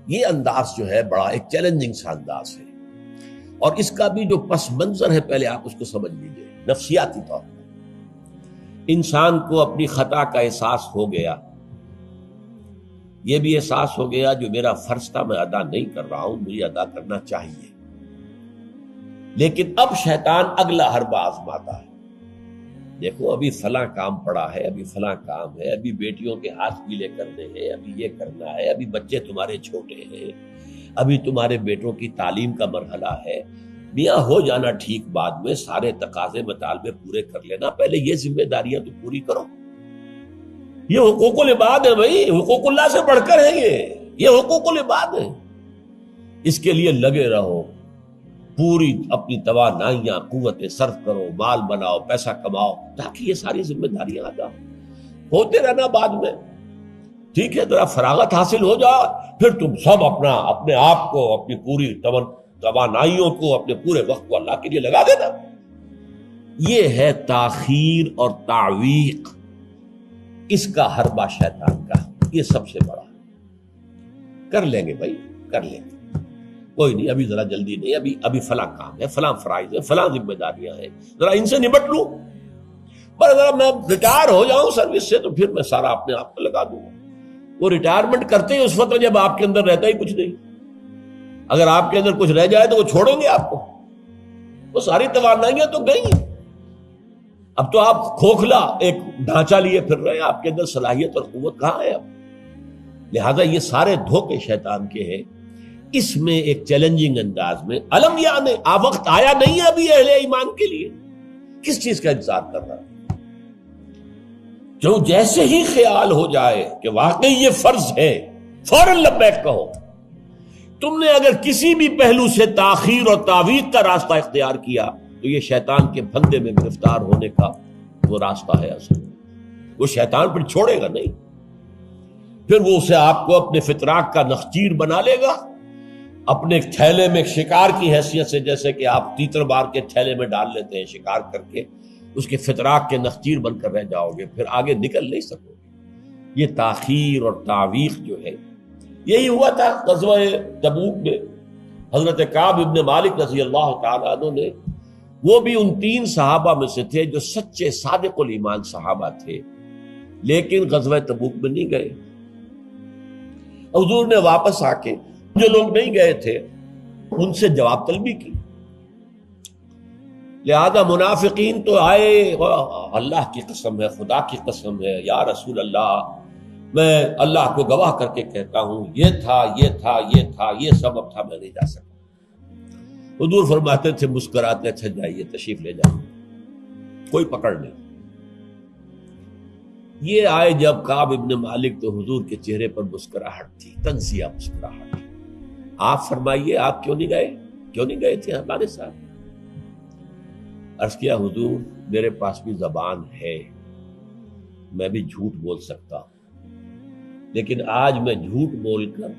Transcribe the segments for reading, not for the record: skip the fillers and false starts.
یہ انداز جو ہے بڑا ایک چیلنجنگ سا انداز ہے، اور اس کا بھی جو پس منظر ہے پہلے آپ اس کو سمجھ لیجئے۔ نفسیاتی طور پر انسان کو اپنی خطا کا احساس ہو گیا، یہ بھی احساس ہو گیا جو میرا فرض تھا میں ادا نہیں کر رہا ہوں، مجھے ادا کرنا چاہیے، لیکن اب شیطان اگلا حربہ آزماتا ہے۔ دیکھو ابھی فلاں کام پڑا ہے، ابھی فلاں کام ہے، ابھی بیٹیوں کے ہاتھ گیلے کرنے ہیں، ابھی یہ کرنا ہے، ابھی بچے تمہارے چھوٹے ہیں، ابھی تمہارے بیٹوں کی تعلیم کا مرحلہ ہے، میاں ہو جانا ٹھیک، بعد میں سارے تقاضے مطالبے پورے کر لینا، پہلے یہ ذمہ داریاں تو پوری کرو۔ یہ حقوق العباد ہے بھائی، حقوق اللہ سے بڑھ کر ہے، یہ حقوق العباد ہے، اس کے لیے لگے رہو، پوری اپنی توانائیاں قوتیں صرف کرو، مال بناؤ، پیسہ کماؤ، تاکہ یہ ساری ذمہ داریاں ادا ہوتے رہنا۔ بعد میں ٹھیک ہے ذرا فراغت حاصل ہو جا، پھر تم سب اپنے آپ کو، اپنی پوری توانائیوں کو، اپنے پورے وقت کو اللہ کے لیے لگا دینا۔ یہ ہے تاخیر اور تعویق، اس کا حربہ شیطان کا، یہ سب سے بڑا۔ کر لیں گے بھائی، کر لیں گے، کوئی نہیں، ابھی ذرا جلدی نہیں، ابھی فلاں کام ہے، فلاں فرائض ہے، فلاں ذمہ داریاں ہیں، ذرا ان سے نمٹ لوں، پر اگر میں ریٹائر ہو جاؤں سروس سے تو پھر میں سارا اپنے آپ کو لگا دوں گا۔ وہ ریٹائرمنٹ کرتے ہیں اس وقت جب آپ کے اندر رہتا ہی کچھ نہیں، اگر آپ کے اندر کچھ رہ جائے تو وہ چھوڑیں گے آپ کو، وہ ساری توانائیاں تو گئی، اب تو آپ کھوکھلا ایک ڈھانچہ لیے پھر رہے ہیں، آپ کے اندر صلاحیت اور قوت کہاں ہے اب؟ لہذا یہ سارے دھوکے شیطان کے ہیں۔ اس میں ایک چیلنجنگ انداز میں علم یعنی وقت آیا نہیں ہے ابھی اہل ایمان کے لیے، کس چیز کا انتظار کر رہا ہے؟ جو جیسے ہی خیال ہو جائے کہ واقعی یہ فرض ہے، فوراً لبیک کہو۔ تم نے اگر کسی بھی پہلو سے تاخیر اور تعویق کا راستہ اختیار کیا تو یہ شیطان کے پھندے میں گرفتار ہونے کا وہ راستہ ہے اصل میں۔ وہ شیطان پھر چھوڑے گا نہیں، پھر وہ اسے آپ کو اپنے فتراک کا نخچیر بنا لے گا، اپنے تھیلے میں شکار کی حیثیت سے، جیسے کہ آپ تیتر بار کے تھیلے میں ڈال لیتے ہیں شکار کر کے، اس کے فتراک کے نخچیر بن کر رہ جاؤ گے، پھر آگے نکل نہیں سکو گے۔ یہ تاخیر اور تعویق جو ہے، یہی ہوا تھا غزوہ تبوک میں۔ حضرت کعب ابن مالک رضی اللہ تعالیٰ عنہ نے، وہ بھی ان 3 صحابہ میں سے تھے جو سچے صادق الایمان صحابہ تھے، لیکن غزوہ تبوک میں نہیں گئے۔ حضور نے واپس آ کے جو لوگ نہیں گئے تھے ان سے جواب طلبی کی، لہذا منافقین تو آئے، اللہ کی قسم ہے، خدا کی قسم ہے یا رسول اللہ، میں اللہ کو گواہ کر کے کہتا ہوں یہ تھا یہ تھا یہ تھا، یہ سبب تھا، میں نہیں جا سکتا۔ حضور فرماتے تھے مسکراتے، اچھا جائیے تشریف لے جائیں، کوئی پکڑ نہیں۔ یہ آئے جب کعب ابن مالک تو حضور کے چہرے پر مسکراہٹ تھی، تنزیہ مسکراہٹ۔ آپ فرمائیے آپ کیوں نہیں گئے، کیوں نہیں گئے تھے ہمارے ساتھ؟ عرض کیا حضور میرے پاس بھی زبان ہے، میں بھی جھوٹ بول سکتا ہوں، لیکن آج میں جھوٹ بول کر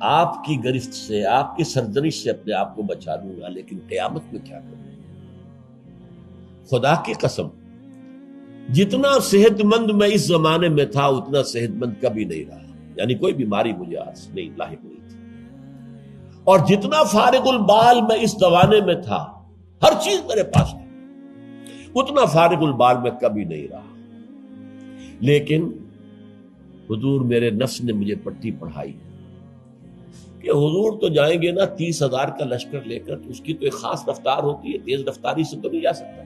آپ کی گرفت سے، آپ کی سرزنش سے اپنے آپ کو بچا لوں گا، لیکن قیامت میں کیا کروں؟ خدا کی قسم جتنا صحت مند میں اس زمانے میں تھا اتنا صحت مند کبھی نہیں رہا، یعنی کوئی بیماری مجھے آج نہیں لاحق ہوئی تھی، اور جتنا فارغ البال میں اس زمانے میں تھا، ہر چیز میرے پاس تھی، اتنا فارغ البال میں کبھی نہیں رہا۔ لیکن حضور میرے نفس نے مجھے پٹی پڑھائی کہ حضور تو جائیں گے نا 30,000 کا لشکر لے کر، تو اس کی تو ایک خاص رفتار ہوتی ہے، تیز رفتاری سے تو نہیں جا سکتا،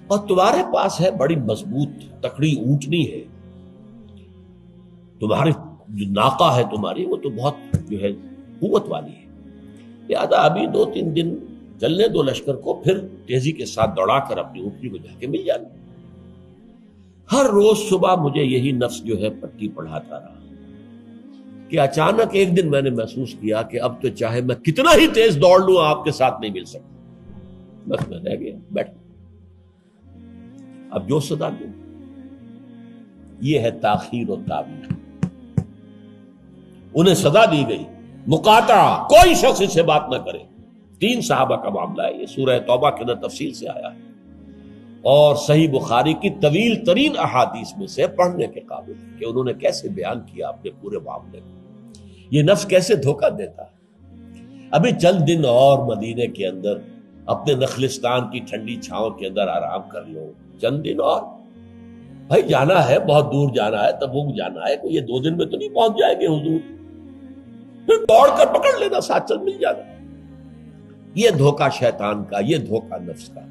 اور تمہارے پاس ہے بڑی مضبوط تکڑی اونٹنی ہے، تمہاری جو ناقہ ہے تمہاری وہ تو بہت جو ہے قوت والی ہے، لہذا ابھی 2-3 دن چلنے دو لشکر کو، پھر تیزی کے ساتھ دوڑا کر اپنی اونٹنی کو جا کے مل جانا۔ ہر روز صبح مجھے یہی نفس جو ہے پٹی پڑھاتا رہا کہ اچانک ایک دن میں نے محسوس کیا کہ اب تو چاہے میں کتنا ہی تیز دوڑ لوں آپ کے ساتھ نہیں مل سکتا، بس میں رہ گیا بیٹھ، اب جو صدا دوں۔ یہ ہے تاخیر و تعویق۔ انہیں سزا دی گئی مقاطعہ، کوئی شخص اس سے بات نہ کرے۔ 3 صحابہ کا معاملہ ہے، یہ سورہ توبہ کے اندر تفصیل سے آیا ہے، اور صحیح بخاری کی طویل ترین احادیث میں سے پڑھنے کے قابل ہے کہ انہوں نے کیسے بیان کیا اپنے پورے معاملے کو۔ یہ نفس کیسے دھوکہ دیتا ہے. ابھی چند دن اور مدینے کے اندر اپنے نخلستان کی ٹھنڈی چھاؤں کے اندر آرام کر لو، چند دن اور. بھائی جانا ہے، بہت دور جانا ہے، تبوک جانا ہے، کوئی یہ 2 دن میں تو نہیں پہنچ جائیں گے حضور. پھر دوڑ کر پکڑ لینا، ساتھ چل مل جانا. یہ دھوکہ شیطان کا، یہ دھوکہ نفس کا.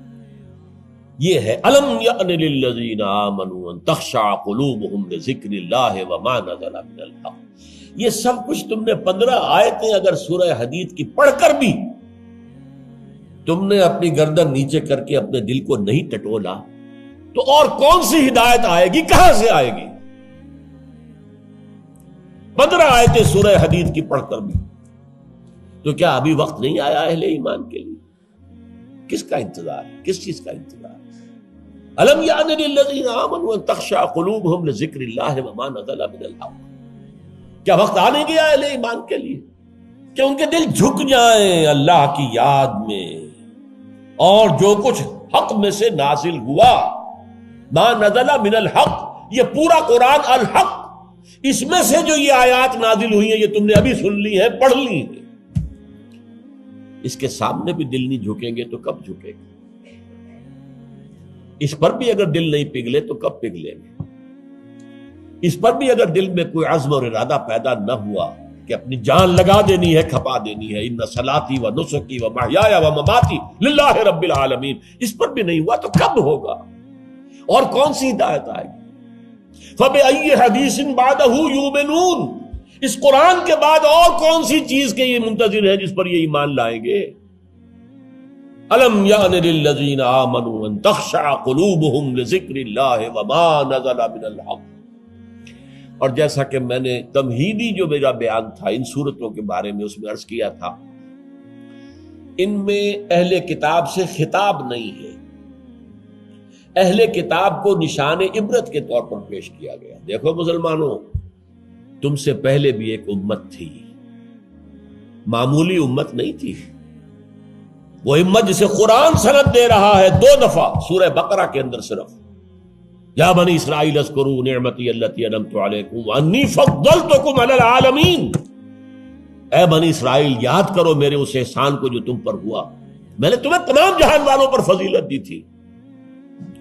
یہ ہے الم یأن للذین آمنوا ان تخشع قلوبہم لذکر اللہ وما نزل من الحق. یہ سب کچھ تم نے 15 آیتیں اگر سورہ حدید کی پڑھ کر بھی تم نے اپنی گردن نیچے کر کے اپنے دل کو نہیں ٹٹولا تو اور کون سی ہدایت آئے گی، کہاں سے آئے گی؟ 15 آیتیں سورہ حدید کی پڑھ کر بھی. تو کیا ابھی وقت نہیں آیا اہل ایمان کے لیے؟ کس کا انتظار ہے؟ کس چیز کا انتظار ہے؟ الم یأن للذین آمنوا ان تخشع قلوبہم لذکر اللہ وما نزل من الحق. کیا وقت آنے گیا اہل ایمان کے لیے کہ ان کے دل جھک جائیں اللہ کی یاد میں، اور جو کچھ حق میں سے نازل ہوا، ما نزل من الحق، یہ پورا قرآن الحق، اس میں سے جو یہ آیات نازل ہوئی ہیں یہ تم نے ابھی سن لی ہیں، پڑھ لی ہیں، اس کے سامنے بھی دل نہیں جھکیں گے تو کب جھکیں گے؟ اس پر بھی اگر دل نہیں پگھلے تو کب پگھلیں گے؟ اس پر بھی اگر دل میں کوئی عزم اور ارادہ پیدا نہ ہوا کہ اپنی جان لگا دینی ہے، کھپا دینی ہے، ان صلاتی و نسکی و محیایا و مماتی للہ رب العالمین، اس پر بھی نہیں ہوا تو کب ہوگا؟ اور کون سی ہدایت آئے گی؟ فبأی حدیث بعدہ یؤمنون، اس قرآن کے بعد اور کون سی چیز کے یہ منتظر ہے جس پر یہ ایمان لائیں گے؟ الم یأن للذین آمنوا ان تخشع قلوبہم لذکر اللہ وما نزل من الحق. اور جیسا کہ میں نے تمہیدی جو میرا بیان تھا ان صورتوں کے بارے میں، اس میں عرض کیا تھا ان میں اہل کتاب سے خطاب نہیں ہے، اہل کتاب کو نشان عبرت کے طور پر پیش کیا گیا. دیکھو مسلمانوں، تم سے پہلے بھی ایک امت تھی، معمولی امت نہیں تھی. وہ امت جسے قرآن سند دے رہا ہے 2 دفعہ سورہ بقرہ کے اندر صرف، یا بنی اسرائیل اذکروا نعمتی التی انعمت علیکم وانی فضلتکم علی العالمین. اے بنی اسرائیل، یاد کرو میرے اس احسان کو جو تم پر ہوا، میں نے تمہیں تمام جہان والوں پر فضیلت دی تھی.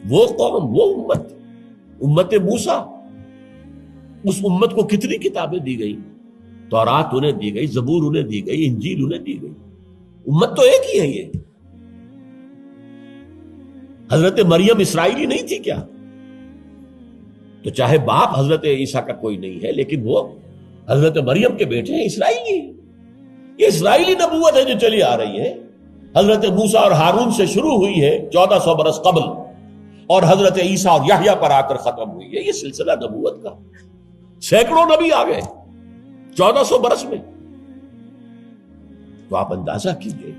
وہ قوم، وہ امت، امت موسیٰ، اس امت کو کتنی کتابیں دی گئی؟ تورات انہیں دی گئی، زبور انہیں دی گئی، انجیل انہیں دی گئی. امت تو ایک ہی ہے. یہ حضرت مریم اسرائیلی نہیں تھی کیا؟ تو چاہے باپ حضرت عیسیٰ کا کوئی نہیں ہے لیکن وہ حضرت مریم کے بیٹے ہیں، اسرائیلی. یہ اسرائیلی نبوت ہے جو چلی آ رہی ہے. حضرت موسیٰ اور ہارون سے شروع ہوئی ہے 1400 برس قبل، اور حضرت عیسیٰ اور یحییٰ پر آ کر ختم ہوئی ہے. یہ سلسلہ نبوت کا سینکڑوں نبی آ گئے 1400 برس میں. تو آپ اندازہ کیجئے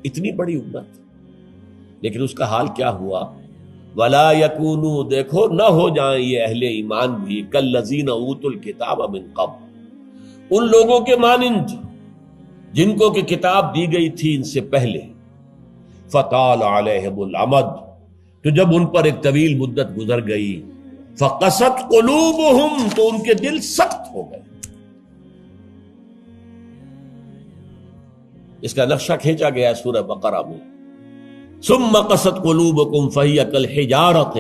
اتنی بڑی امت، لیکن اس کا حال کیا ہوا؟ وَلَا يَكُونُوا، دیکھو نہ ہو جائیں یہ اہل ایمان بھی كَالَّذِينَ أُوتُوا الْكِتَابَ مِن قَبْلُ، ان لوگوں کے مانند جن کو کہ کتاب دی گئی تھی ان سے پہلے. فَطَالَ عَلَيْهِمُ الْأَمَدُ، تو جب ان پر ایک طویل مدت گزر گئی، فَقَسَتْ قُلُوبُهُمْ، تو ان کے دل سخت ہو گئے. اس کا نقشہ کھینچا گیا ہے سورہ بقرہ میں. ثم قست قلوبکم فہی کالحجارۃ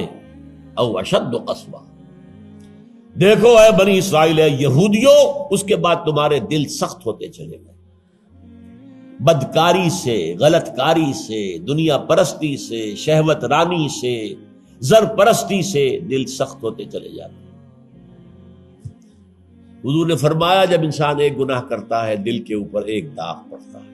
او اشد قسوہ. دیکھو اے بنی اسرائیل، اے یہودیوں، اس کے بعد تمہارے دل سخت ہوتے چلے گئے. بدکاری سے، غلط کاری سے، دنیا پرستی سے، شہوت رانی سے، زر پرستی سے دل سخت ہوتے چلے جاتے. حضور نے فرمایا جب انسان ایک گناہ کرتا ہے دل کے اوپر ایک داغ پڑتا ہے.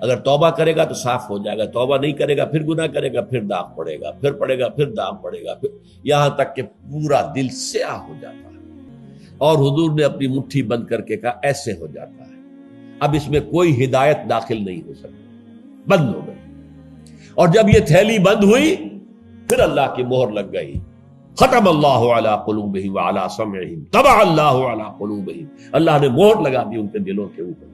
اگر توبہ کرے گا تو صاف ہو جائے گا، توبہ نہیں کرے گا پھر گناہ کرے گا، پھر داغ پڑے گا، پھر پڑے گا، پھر داغ پڑے گا، پھر یہاں تک کہ پورا دل سیاہ ہو جاتا ہے. اور حضور نے اپنی مٹھی بند کر کے کہا ایسے ہو جاتا ہے، اب اس میں کوئی ہدایت داخل نہیں ہو سکتی، بند ہو گئی. اور جب یہ تھیلی بند ہوئی پھر اللہ کی مہر لگ گئی. ختم اللہ علی قلوبہم وعلی سمعہم طبع اللہ علی قلوبہم، اللہ نے مہر لگا دی ان کے دلوں کے اوپر.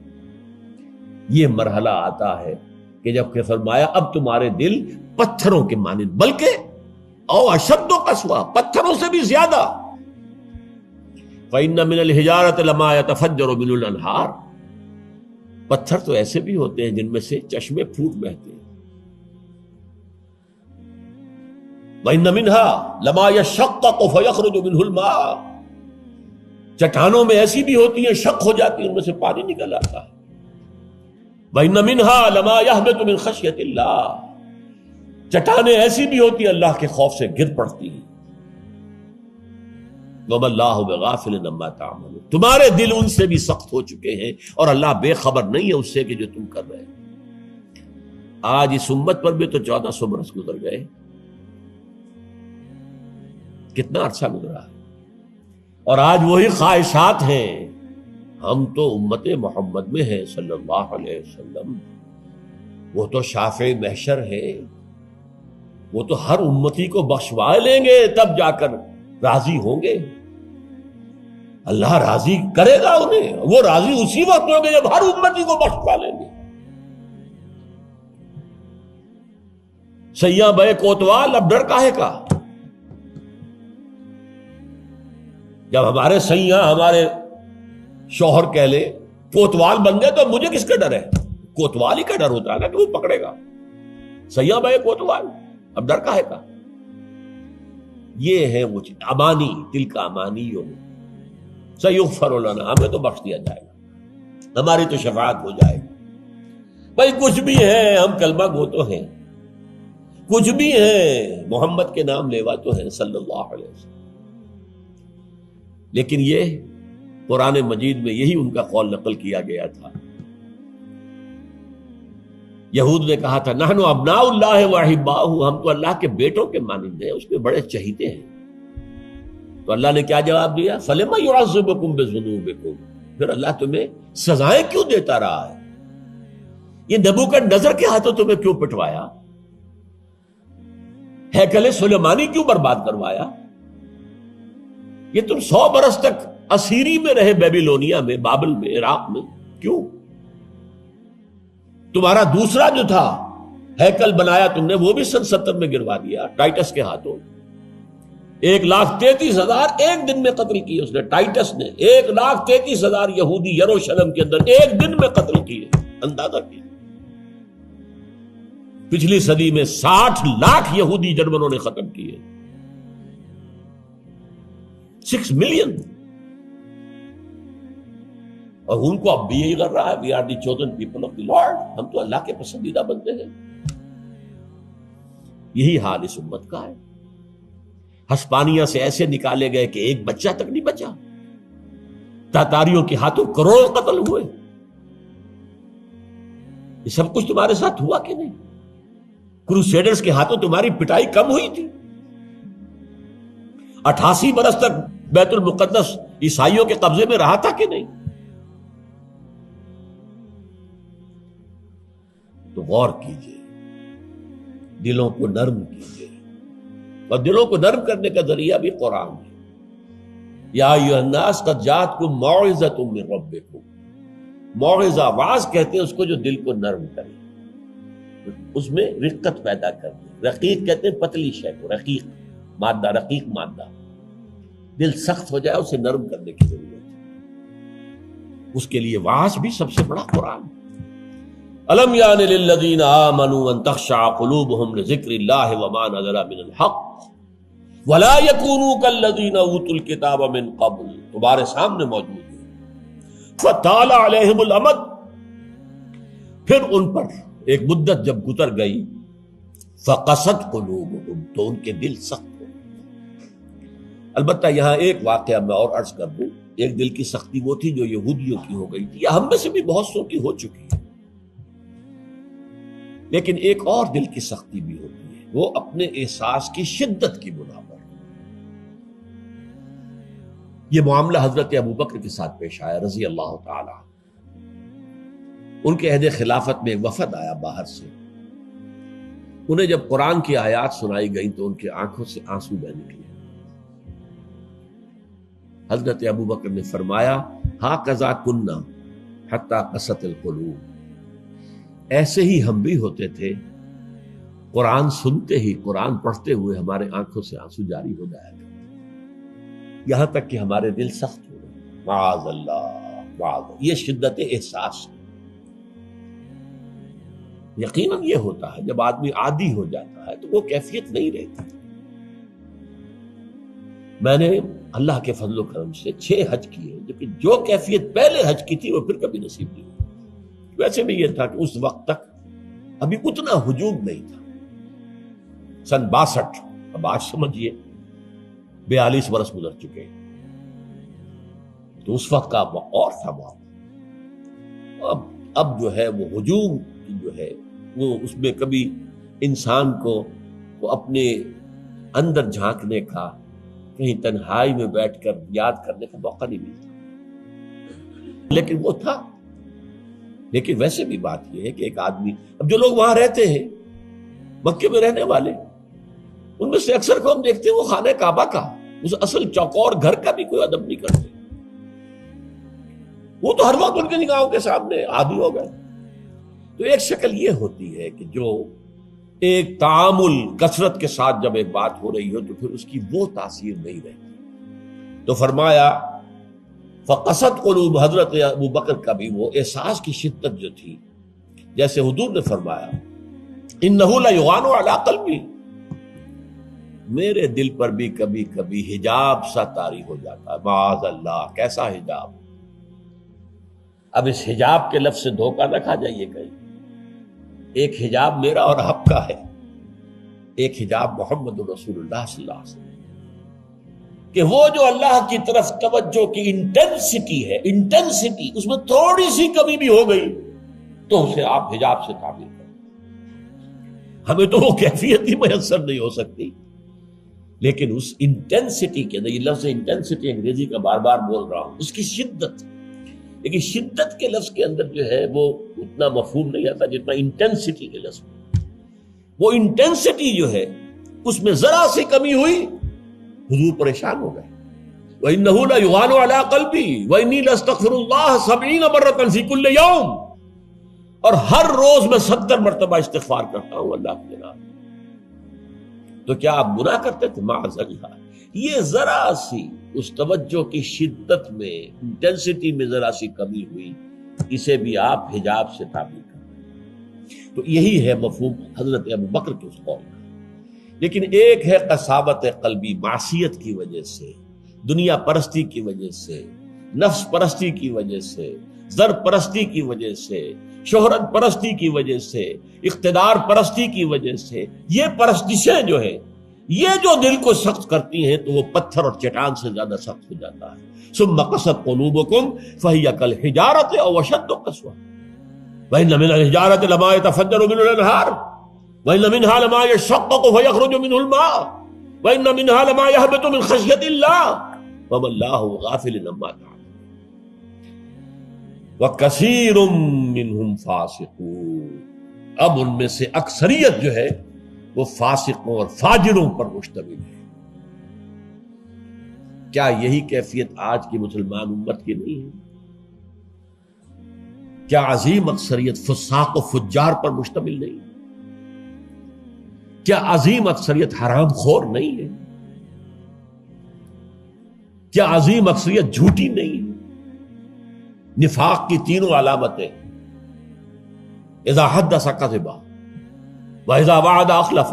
یہ مرحلہ آتا ہے کہ جب کہ فرمایا اب تمہارے دل پتھروں کے مانند، بلکہ او اشد قسوہ، پتھروں سے بھی زیادہ. فَإِنَّ مِنَ الْحِجَارَةِ لَمَا يَتَفَجَّرُ مِنْهُ الْأَنْهَارُ، پتھر تو ایسے بھی ہوتے ہیں جن میں سے چشمے پھوٹ بہتے ہیں. وَإِنَّ مِنْهَا لَمَا يَشَّقَّقُ فَيَخْرُجُ مِنْهُ الْمَاءُ، چٹانوں میں ایسی بھی ہوتی ہیں شق ہو جاتی ہیں، ان میں سے پانی نکل آتا ہے. وَإِنَّ مِنْهَا لَمَا يَهْبِطُ مِنْ خَشْيَةِ اللَّهِ، چٹانیں ایسی بھی ہوتی ہیں اللہ کے خوف سے گر پڑتی ہیں. وَمَا اللَّهُ بِغَافِلٍ عَمَّا تَعْمَلُونَ، تمہارے دل ان سے بھی سخت ہو چکے ہیں اور اللہ بے خبر نہیں ہے اس سے کہ جو تم کر رہے ہیں. آج اس امت پر بھی تو 1400 برس گزر گئے، کتنا عرصہ گزرا ہے، اور آج وہی خواہشات ہیں. ہم تو امت محمد میں ہیں صلی اللہ علیہ وسلم، وہ تو شافع محشر ہے، وہ تو ہر امتی کو بخشوا لیں گے، تب جا کر راضی ہوں گے. اللہ راضی کرے گا انہیں، وہ راضی اسی وقت ہوں گے جب ہر امتی کو بخشوا لیں گے. سیاں بے کوتوال، اب ڈر کاہے کا؟ جب ہمارے سیاں ہمارے شوہر کہہ لے کوتوال بن گئے تو مجھے کس کا ڈر ہے؟ کوتوال ہی کا ڈر ہوتا ہے نا کہ وہ پکڑے گا. سیاں بے کوتوال، اب ڈر کاہے کا؟ یہ ہے وہ چیز، امانی، دل کا امانی. سیغفر لنا، ہمیں تو بخش دیا جائے گا، ہماری تو شفاعت ہو جائے گی. بھائی کچھ بھی ہے، ہم کلمہ گو تو ہیں، کچھ بھی ہیں، محمد کے نام لیوا تو ہیں صلی اللہ علیہ وسلم. لیکن یہ قرآن مجید میں یہی ان کا قول نقل کیا گیا تھا. یہود نے کہا تھا نحن ابناء اللہ واحباؤہ، ہم تو اللہ کے بیٹوں کے مانند ہیں، اس کے بڑے چہیتے ہیں. تو اللہ نے کیا جواب دیا؟ فَلِمَ يُعَذِّبُكُم بِذُنُوبِكُم، پھر اللہ تمہیں سزائیں کیوں دیتا رہا ہے؟ یہ نبوکدنضر کے ہاتھوں تمہیں کیوں پٹوایا؟ ہیکل سلیمانی کیوں برباد کروایا؟ یہ تم 100 برس تک اسیری میں رہے، بیبیلونیا میں، بابل میں، عراق میں، کیوں؟ تمہارا دوسرا جو تھا ہیکل بنایا تم نے، وہ بھی سن 70 میں گروا دیا ٹائٹس کے ہاتھوں. 1,33,000 ایک دن میں قتل کیے اس نے، ٹائٹس نے 1,33,000 یہودی یروشلم کے اندر ایک دن میں قتل کیے. اندازہ کیے. پچھلی صدی میں 60 لاکھ یہودی جرمنوں نے ختم کیے، 6 ملین. اور ان کو اب بھی یہی کر رہا ہے، we are the chosen people of the lord, ہم تو اللہ کے پسندیدہ بندے ہیں. یہی حال اس امت کا ہے. ہسپانیہ سے ایسے نکالے گئے کہ ایک بچہ تک نہیں بچا. تاتاریوں کے ہاتھوں کروڑ قتل ہوئے. یہ سب کچھ تمہارے ساتھ ہوا کہ نہیں؟ کروسیڈرز کے ہاتھوں تمہاری پٹائی کم ہوئی تھی؟ 88 برس تک بیت المقدس عیسائیوں کے قبضے میں رہا تھا کہ نہیں؟ تو غور کیجئے، دلوں کو نرم کیجئے، اور دلوں کو نرم کرنے کا ذریعہ بھی قرآن ہے. یا ایھا الناس قد جاءتکم موعظۃ من ربکم، موعظہ، واعظ کہتے ہیں اس کو جو دل کو نرم کرے، اس میں رقت پیدا کر دے. رقیق کہتے ہیں پتلی شے کو، رقیق مادہ، رقیق مادہ. دل سخت ہو جائے اسے نرم کرنے کی ضرورت ہے. اس کے لیے واعظ بھی سب سے بڑا قرآن. الم یان للذین آمنوا ان تخشع قلوبهم لذکر اللہ وما نزل من الحق ولا یکونوا کالذین اوتوا الکتاب من قبل، تمہارے سامنے موجود ہے. فطال علیہم الامد، پھر ان پر ایک مدت جب گزر گئی، فقست قلوبهم، تو ان کے دل سخت ہو. البتہ یہاں ایک واقعہ میں اور عرض کر دوں. ایک دل کی سختی وہ تھی جو یہودیوں کی ہو گئی تھی، یا ہم میں سے بھی بہت سو کی ہو چکی ہے. لیکن ایک اور دل کی سختی بھی ہوتی ہے، وہ اپنے احساس کی شدت کی بنا پر. یہ معاملہ حضرت ابوبکر کے ساتھ پیش آیا رضی اللہ تعالی. ان کے عہد خلافت میں ایک وفد آیا باہر سے. انہیں جب قرآن کی آیات سنائی گئیں تو ان کی آنکھوں سے آنسو بہہ نکلے. حضرت ابوبکر نے فرمایا ہاکذا کنا حتی قست القلوب، ایسے ہی ہم بھی ہوتے تھے، قرآن سنتے ہی، قرآن پڑھتے ہوئے ہمارے آنکھوں سے آنسو جاری ہو جایا کرتے، یہاں تک کہ ہمارے دل سخت ہو گئے. معاذ اللہ، معاذ اللہ، یہ شدت احساس ہے۔ یقیناً یہ ہوتا ہے جب آدمی عادی ہو جاتا ہے تو وہ کیفیت نہیں رہتی۔ میں نے اللہ کے فضل و کرم سے 6 حج کیے، لیکن جو کیفیت پہلے حج کی تھی وہ پھر کبھی نصیب نہیں ہوئی۔ ویسے بھی یہ تھا کہ اس وقت تک ابھی اتنا ہجوم نہیں تھا، سن 62، اب آج سمجھیے 42 برس گزر چکے ہیں، تو اس وقت کا اور تھا معاملہ۔ اب جو ہے وہ ہجوم جو ہے وہ اس میں کبھی انسان کو وہ اپنے اندر جھانکنے کا، کہیں تنہائی میں بیٹھ کر یاد کرنے کا موقع نہیں ملتا، لیکن وہ تھا۔ لیکن ویسے بھی بات یہ ہے کہ ایک آدمی، اب جو لوگ وہاں رہتے ہیں مکے میں رہنے والے، ان میں سے اکثر کو ہم دیکھتے ہیں وہ خانہ کعبہ کا، اس اصل چوکور گھر کا بھی کوئی ادب نہیں کرتے، وہ تو ہر وقت ان کے نگاہوں کے سامنے عادی ہو گئے۔ تو ایک شکل یہ ہوتی ہے کہ جو ایک تعامل کثرت کے ساتھ جب ایک بات ہو رہی ہو تو پھر اس کی وہ تاثیر نہیں رہتی۔ تو فرمایا فقست قلوب، حضرت ابو بکر کا بھی وہ احساس کی شدت جو تھی، جیسے حضور نے فرمایا انہ لیغان علی قلبی، میرے دل پر بھی کبھی کبھی حجاب سا طاری ہو جاتا ہے۔ معاذ اللہ، کیسا حجاب؟ اب اس حجاب کے لفظ سے دھوکہ نہ کھا جائیے کہیں، ایک حجاب میرا اور آپ کا ہے، ایک حجاب محمد رسول اللہ صلی اللہ علیہ وسلم، کہ وہ جو اللہ کی طرف توجہ کی انٹینسٹی ہے، انٹینسٹی اس میں تھوڑی سی کمی بھی ہو گئی تو اسے آپ حجاب سے تعبیر کریں۔ ہمیں تو وہ کیفیت ہی میسر نہیں ہو سکتی، لیکن اس انٹینسٹی کے اندر، یہ لفظ انٹینسٹی انگریزی کا بار بار بول رہا ہوں، اس کی شدت، لیکن شدت کے لفظ کے اندر جو ہے وہ اتنا مفہوم نہیں آتا جتنا انٹینسٹی کے لفظ میں۔ وہ انٹینسٹی جو ہے اس میں ذرا سی کمی ہوئی حضور پریشان ہو گئے۔ وَإِنَّهُ لَيُغَانُ عَلَىٰ قَلْبِي وَإِنِّي لَأَسْتَغْفِرُ اللَّهَ 70 مرة فِي كُلِّ يَوْمٍ، اور ہر روز میں 70 مرتبہ استغفار کرتا ہوں اللہ کے نام۔ تو کیا آپ گناہ کرتے تھے؟ معاذ اللہ، یہ ذرا سی اس توجہ کی شدت میں، انٹینسٹی میں ذرا سی کمی ہوئی، اسے بھی آپ حجاب سے تعبیر کریں۔ تو یہی ہے مفہوم حضرت ابو بکر کے اس قول کا۔ لیکن ایک ہے قساوت قلبی، معصیت کی وجہ سے، دنیا پرستی کی وجہ سے، نفس پرستی کی وجہ سے، زر پرستی کی وجہ سے، شہرت پرستی کی وجہ سے، اقتدار پرستی کی وجہ سے، یہ پرستشیں جو ہے یہ جو دل کو سخت کرتی ہیں تو وہ پتھر اور چٹان سے زیادہ سخت ہو جاتا ہے۔ ثم قست قلوبکم فہی کالحجارۃ او اشد قسوہ وان من الحجارۃ لما يتفجر منه الانہار وان منها لما يشقق فيخرج منه الماء وان منها لما يهبط من خشیۃ اللہ وما اللہ غافل عما تعملون وکثیر منهم فاسقون۔ اب ان میں سے اکثریت جو ہے وہ فاسقوں اور فاجروں پر مشتمل ہے۔ کیا یہی کیفیت آج کی مسلمان امت کی نہیں ہے؟ کیا عظیم اکثریت فساق و فجار پر مشتمل نہیں؟ کیا عظیم اکثریت حرام خور نہیں ہے؟ کیا عظیم اکثریت جھوٹی نہیں ہے؟ نفاق کی تینوں علامتیں، اذا حدث کذب وَإِذَا وَعَدَ أَخْلَفَ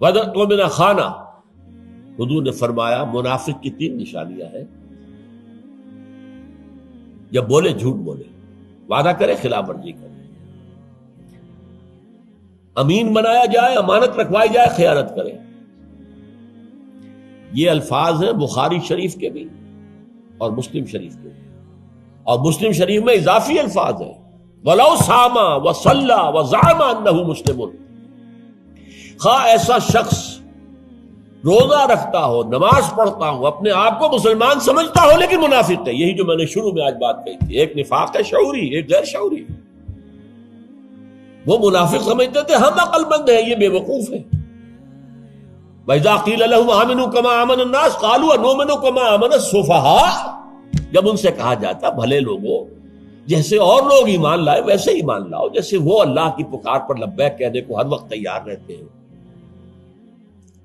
وَإِذَا اؤْتُمِنَ خَانَ۔ حضور نے فرمایا منافق کی 3 نشانیاں ہیں، جب بولے جھوٹ بولے، وعدہ کرے خلاف ورزی کرے، امین بنایا جائے، امانت رکھوائی جائے، خیانت کرے۔ یہ الفاظ ہیں بخاری شریف کے بھی اور مسلم شریف کے بھی، اور مسلم شریف میں اضافی الفاظ ہیں وَلَوْ صَامَ وَصَلَّى وَزَعَمَ أَنَّهُ مُسْلِمٌ۔ خواہ ایسا شخص روزہ رکھتا ہو، نماز پڑھتا ہو، اپنے آپ کو مسلمان سمجھتا ہو لیکن منافق ہے۔ یہی جو میں نے شروع میں آج بات کہی تھی، ایک نفاق ہے شعوری، ایک غیر شعوری۔ وہ منافق سمجھتے تھے ہم عقل مند ہیں، یہ بے وقوف ہے۔ وَإِذَا قِيلَ لَهُمْ آمِنُوا كَمَا آمَنَ النَّاسُ قَالُوا أَنُؤْمِنُ كَمَا آمَنَ السُّفَهَاءُ۔ جب ان سے کہا جاتا بھلے لوگوں، جیسے اور لوگ ایمان لائے ویسے ایمان لاؤ، جیسے وہ اللہ کی پکار پر لبیک کہنے کو ہر وقت تیار رہتے ہیں،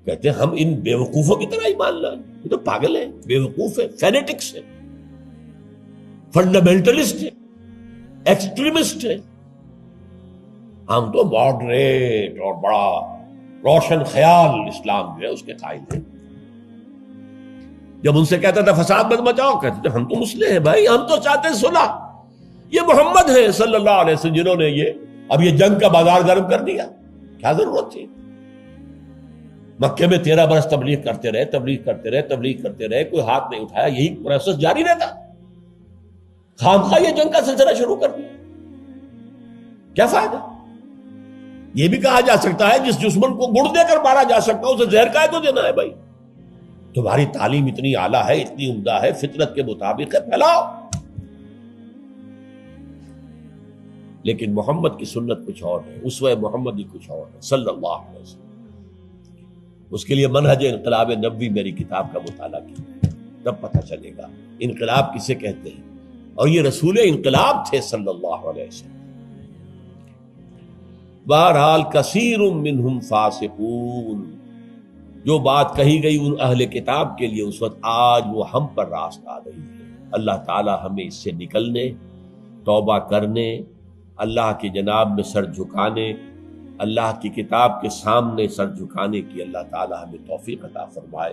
کہتے ہیں ہم ان بے وقوفوں کی طرح ایمان لائیں، یہ تو پاگل ہیں، بے وقوف ہیں، فینیٹکس ہیں۔ فنڈامنٹلسٹ ہے، ایکسٹریمسٹ ہے. ہم تو ماڈریٹ اور بڑا روشن خیال اسلام جو ہے اس کے قائل ہیں. جب ان سے کہتا تھا فساد مت مچاؤ، کہتے تھے ہم تو مسلح ہیں بھائی، ہم تو چاہتے ہیں صلح. یہ محمد ہے صلی اللہ علیہ وسلم جنہوں نے اب یہ جنگ کا بازار گرم کر دیا. کیا ضرورت تھی؟ مکے میں 13 برس تبلیغ کرتے رہے، کوئی ہاتھ نہیں اٹھایا، یہی پروسیس جاری رہتا. خامخواہ یہ جنگ کا سلسلہ شروع کر دیا. کیا فائدہ؟ یہ بھی کہا جا سکتا ہے جس دشمن کو گڑ دے کر مارا جا سکتا ہے اسے زہر کا ہے تو دینا ہے. بھائی تمہاری تعلیم اتنی اعلیٰ ہے، اتنی عمدہ ہے، فطرت کے مطابق ہے، پھیلاؤ. لیکن محمد کی سنت کچھ اور ہے، اسوہ محمدی کچھ اور ہے صلی اللہ علیہ وسلم. اس کے لیے منہج انقلاب نبوی میری کتاب کا مطالعہ کیا، تب پتہ چلے گا انقلاب کسے کہتے ہیں. اور یہ رسول انقلاب تھے صلی اللہ علیہ وسلم. بہرحال کثیر منہم فاسقون، جو بات کہی گئی ان اہل کتاب کے لیے اس وقت، آج وہ ہم پر راست آ رہی ہے. اللہ تعالی ہمیں اس سے نکلنے، توبہ کرنے، اللہ کی جناب میں سر جھکانے، اللہ کی کتاب کے سامنے سر جھکانے کی اللہ تعالی ہمیں توفیق عطا فرمائے.